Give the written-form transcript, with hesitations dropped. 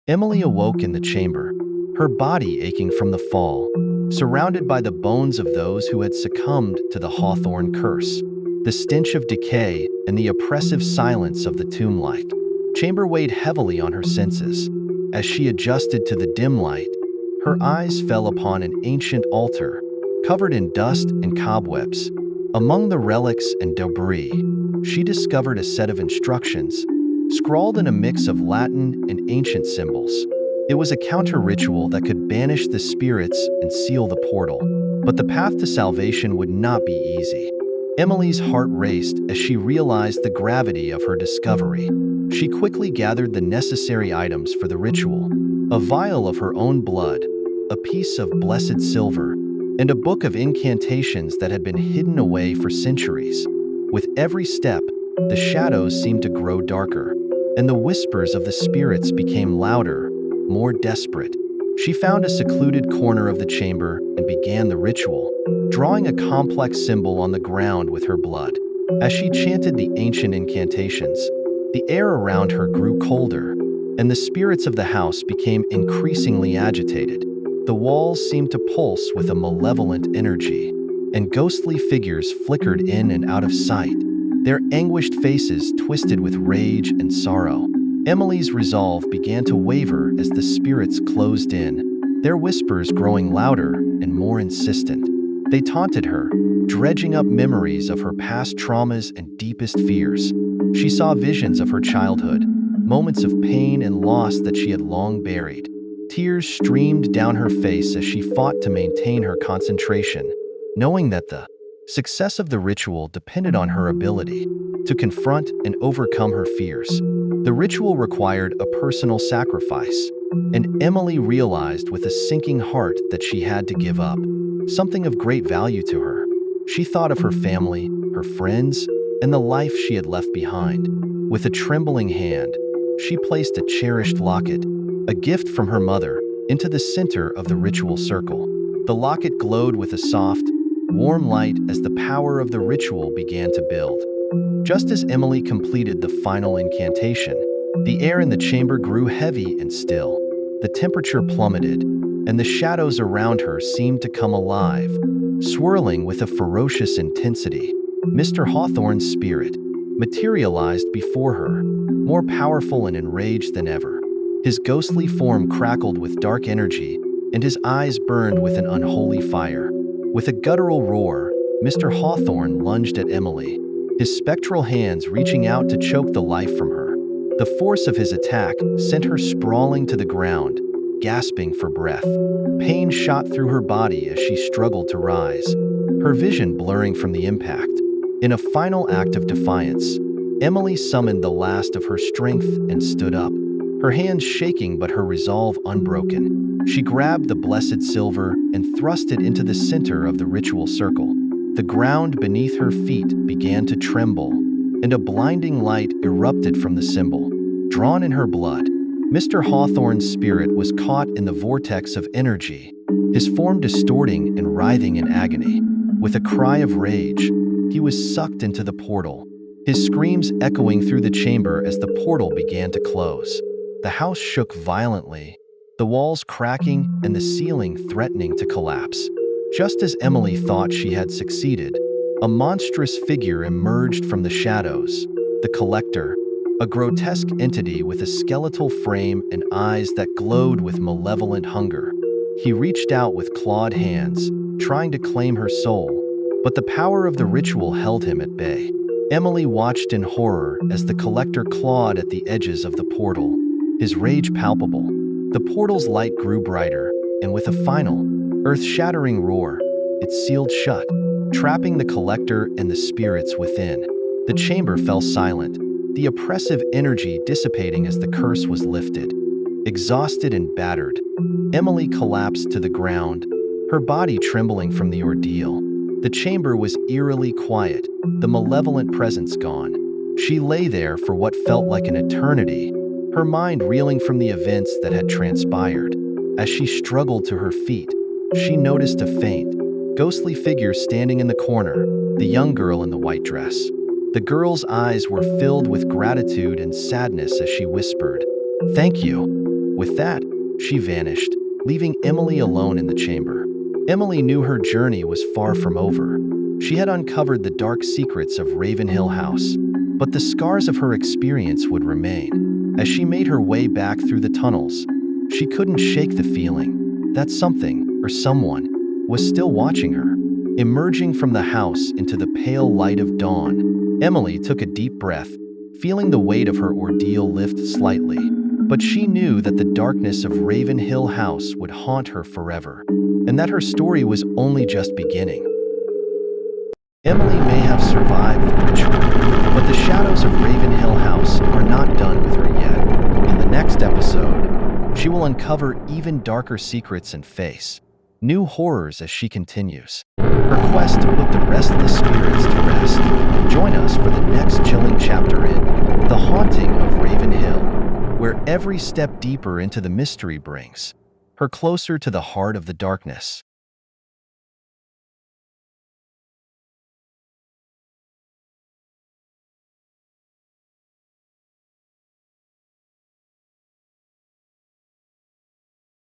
Emily awoke in the chamber, her body aching from the fall, surrounded by the bones of those who had succumbed to the Hawthorne curse. The stench of decay and the oppressive silence of the tomb-like chamber weighed heavily on her senses. As she adjusted to the dim light, her eyes fell upon an ancient altar, covered in dust and cobwebs. Among the relics and debris, she discovered a set of instructions, scrawled in a mix of Latin and ancient symbols. It was a counter-ritual that could banish the spirits and seal the portal. But the path to salvation would not be easy. Emily's heart raced as she realized the gravity of her discovery. She quickly gathered the necessary items for the ritual: a vial of her own blood, a piece of blessed silver, and a book of incantations that had been hidden away for centuries. With every step, the shadows seemed to grow darker, and the whispers of the spirits became louder, more desperate. She found a secluded corner of the chamber and began the ritual, drawing a complex symbol on the ground with her blood. As she chanted the ancient incantations, the air around her grew colder, and the spirits of the house became increasingly agitated. The walls seemed to pulse with a malevolent energy, and ghostly figures flickered in and out of sight, their anguished faces twisted with rage and sorrow. Emily's resolve began to waver as the spirits closed in, their whispers growing louder and more insistent. They taunted her, dredging up memories of her past traumas and deepest fears. She saw visions of her childhood, moments of pain and loss that she had long buried. Tears streamed down her face as she fought to maintain her concentration, knowing that the success of the ritual depended on her ability to confront and overcome her fears. The ritual required a personal sacrifice, and Emily realized with a sinking heart that she had to give up something of great value to her. She thought of her family, her friends, and the life she had left behind. With a trembling hand, she placed a cherished locket, a gift from her mother, into the center of the ritual circle. The locket glowed with a soft, warm light as the power of the ritual began to build. Just as Emily completed the final incantation, the air in the chamber grew heavy and still. The temperature plummeted, and the shadows around her seemed to come alive, swirling with a ferocious intensity. Mr. Hawthorne's spirit materialized before her, more powerful and enraged than ever. His ghostly form crackled with dark energy, and his eyes burned with an unholy fire. With a guttural roar, Mr. Hawthorne lunged at Emily, his spectral hands reaching out to choke the life from her. The force of his attack sent her sprawling to the ground, gasping for breath. Pain shot through her body as she struggled to rise, her vision blurring from the impact. In a final act of defiance, Emily summoned the last of her strength and stood up, her hands shaking but her resolve unbroken. She grabbed the blessed silver and thrust it into the center of the ritual circle. The ground beneath her feet began to tremble, and a blinding light erupted from the symbol. Drawn in her blood, Mr. Hawthorne's spirit was caught in the vortex of energy, his form distorting and writhing in agony. With a cry of rage, he was sucked into the portal, his screams echoing through the chamber as the portal began to close. The house shook violently, the walls cracking and the ceiling threatening to collapse. Just as Emily thought she had succeeded, a monstrous figure emerged from the shadows. The Collector, a grotesque entity with a skeletal frame and eyes that glowed with malevolent hunger. He reached out with clawed hands, trying to claim her soul, but the power of the ritual held him at bay. Emily watched in horror as the Collector clawed at the edges of the portal, his rage palpable. The portal's light grew brighter, and with a final, earth-shattering roar, it sealed shut, trapping the Collector and the spirits within. The chamber fell silent, the oppressive energy dissipating as the curse was lifted. Exhausted and battered, Emily collapsed to the ground, her body trembling from the ordeal. The chamber was eerily quiet, the malevolent presence gone. She lay there for what felt like an eternity, her mind reeling from the events that had transpired. As she struggled to her feet, she noticed a faint, ghostly figure standing in the corner, the young girl in the white dress. The girl's eyes were filled with gratitude and sadness as she whispered, "Thank you." With that, she vanished, leaving Emily alone in the chamber. Emily knew her journey was far from over. She had uncovered the dark secrets of Ravenhill House, but the scars of her experience would remain. As she made her way back through the tunnels, she couldn't shake the feeling that something, or someone, was still watching her. Emerging from the house into the pale light of dawn, Emily took a deep breath, feeling the weight of her ordeal lift slightly. But she knew that the darkness of Ravenhill House would haunt her forever, and that her story was only just beginning. Emily may have survived the ritual, but the shadows of Ravenhill House are not done with her yet. In the next episode, she will uncover even darker secrets and face new horrors as she continues her quest to put the restless spirits to rest. Join us for the next chilling chapter in The Haunting of Ravenhill, where every step deeper into the mystery brings her closer to the heart of the darkness.